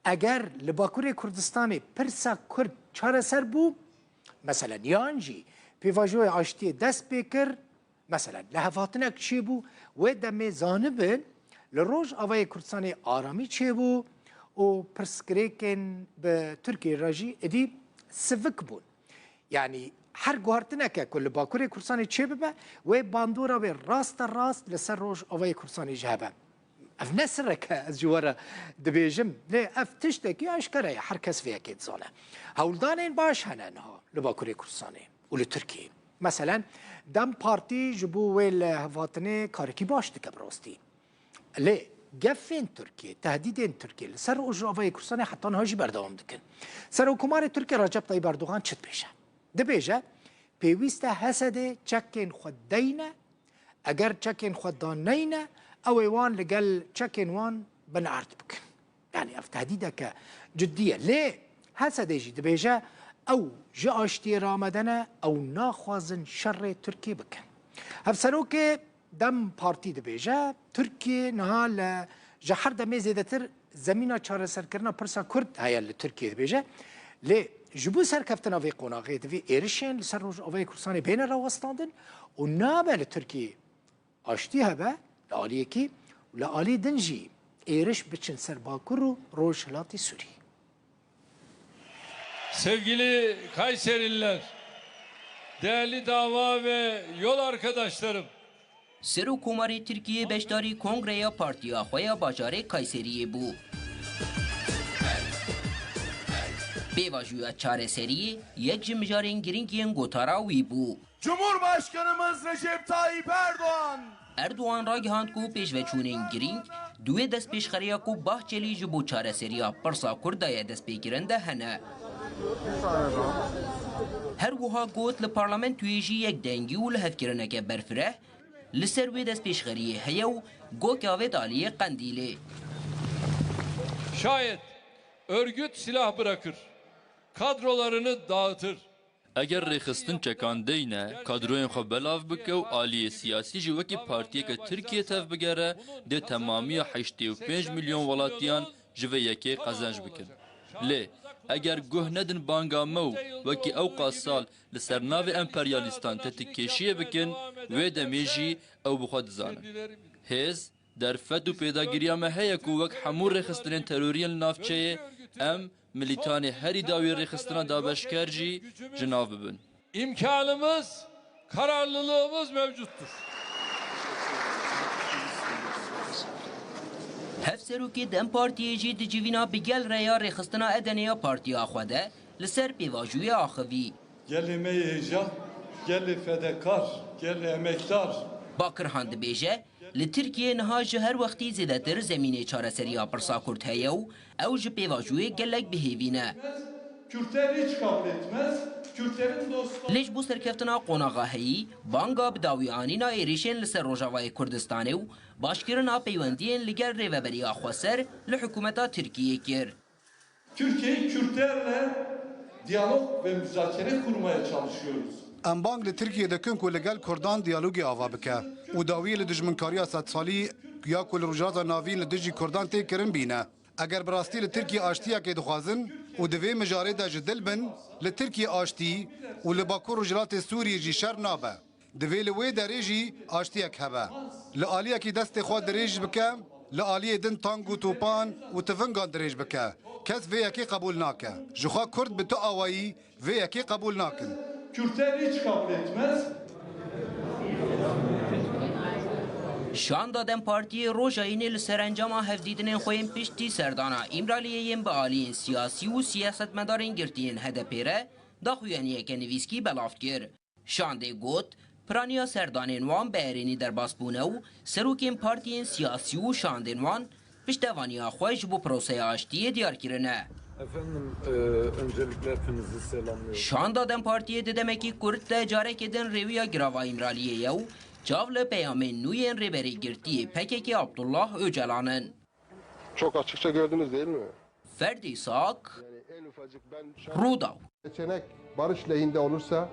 اگر لباکوری کردستانی پرسا کرد چاره سر بو مثلا یانجی پیواجوی آشتی دست بکر مثلا لحفاتنک چی بو و دم زانبن لروج آوای کردستانی آرامی چی بو و پرسکریکن به ترکیه راجی ادی سفک بون يعني هر گوهرتنکه کل باکوری کردستانی چی ببه و باندورا به راست لسر روج آوای کردستانی جهبه اف نسرك از جوارا دبيجم لا اف تشتكي اشكرا هر كس فيها كيت زونه هولدانين باش هنانها لباكوري كردستاني ولتركي مثلا دم بارتي جبو ويل هفاتني كاركي باش تكبروستي ليه جفين تركيا تهديدين تركيا سر اجرافاي كردستاني حتى هاجي بردوام دكن سر حكومه تركيا رجب طيب اردوغان چت بيشه دبيجه بيويستا حسد چكين خدينا اگر چكين خدانينا او ايوان لقال تشكين وان بنعرض بك يعني اف تهديدك جديه ليه هسه ديجي دبيجا او جا اشتي رامدنا او ناخوازن شر تركي بك هفسروك دم بارتي دبيجا تركي نهال جحر دمي زيدتر زمينا چاره سركرنا پرسا كرد هيا لتركي دبيجا ليه جبو سركفتنا في قناغي في ايرشين لسروج اوي كرساني بين الروستاندن ونابا لتركي اشتي هبا لآلیه کی لآلی دنجی ایرش بچن سر باکر روشلاتی سوری. Sevgili Kayserililer, değerli dava ve yol arkadaşlarım. Seru Kumarı Türkiye Beşdari Kongreya Partiya Xoya Bajarê Kayseriye bu. Pêvajoya çareseriyê yek ji mijarên girîngiyên gotara wî bû. Cumhurbaşkanımız Recep Tayyip Erdoğan. Erdoğan ragihand ku pêşveçûnên girîng duê destpêşxeriya ku Bahçelî ji bo çareseriya Pirsa Kurdaya destpêkirin de hene. Her wiha got li parlamentoyê jî yek dengî û li hevkirineke berfireh li ser wê destpêşxeriyê heye û gokê avê aliyê Qendîlê. Şayet örgüt silah bırakır, kadrolarını dağıtır. اگر رخصتن چکاندینه کادروین خو بلاف بکه و آلیه سیاسی جوکی پارتیه که ترکیه تف بگره ده تمامی 85 میلیون ولاتیان جوه یکی قزنج بکن. لی اگر گوه ندن بانگا مو وکی اوقا سال لسرناو امپریالیستان تتکیشیه بکن و دمیجی او بخواد زانن. هز در فد و پیداگیری مهیه که وک حمور رخصتنین تروریان نافچه ام ملیتانی هری داوی رخصتنا دابشکرجی جناب ببن. İmkanımız, kararlılığımız mevcuttur. Hevserokê Dem Partiyê jî di civîna bigel reya rêxistina Edeneya Partiya xwe de li ser pêvajoyê axivî. Gelê me hêja, gelê fedekar, gelê emektar. Bakirhan dibêje li Tirkiye niha ji her wextî zêdetir zemînê çareseriya Pirsa Kurd heye û ew ji pêvajoyê gelek bihêvîne. Kürtler hiç kabul etmez. Kürtlerin dostları... Lê ji bo serkeftina qonaxa heyî, banga bi dawîanîna êrişên li ser Rojavayê Kurdistanê û başkirina peywendiyên li gel rêveberiya Xweser li hikûmeta Tirkiyê kir. Türkiye Kürtlerle diyalog ve müzakere kurmaya çalışıyoruz. ام بانگ لی ترکیه دکن کو لگل کردان دیالوگی آوا بکه و داوی لدجمنکاریا صد سالی یا کل رجاتا ناوین لدجی کردان تی کرن بینه اگر براستی لترکیه آشتیا که دخوازن و دوی مجاره دا جدل بن لترکیه آشتی و لباکو رجلات سوریه جی شر نابه دوی لوی داره جی آشتیا که هبه لآلیا کی دست خواه دریج بکه لآلیه دن تانگ و توپان و تفنگان دریج بکه کس وی یکی قبول ناکه جخوا کرد به تو آوایی وی یکی قبول ناکن Kürtler hiç kabul etmez. Şanda Dem Partiyê Rojayînê li serencama hevdîdinên xwe yên piştî serdana îmraliyeyên bi aliyên siyasî û siyasetmedarên girtiyên HDP re daxuyaniyeke nivîskî belav kir. Şandê got, piraniya serdanên wan bi erênî derbas bûne û serokên partiyên siyasî û şandên wan piştevaniya xwe ji bo proseya aştiyê diyarkirine. Efendim, öncelikle hepinizi selamlıyorum. Şanda Dem Partiyê di demekî Kurd de carek edin rêwiya girava îmraliyê ye û çav li peyamên nû yên rêberî girtiyê PKK Abdullah Öcalan'ın. Çok açıkça gördünüz değil mi? Ferdi Sak, Yani en ufacık ben Rudav. seçenek barış lehinde olursa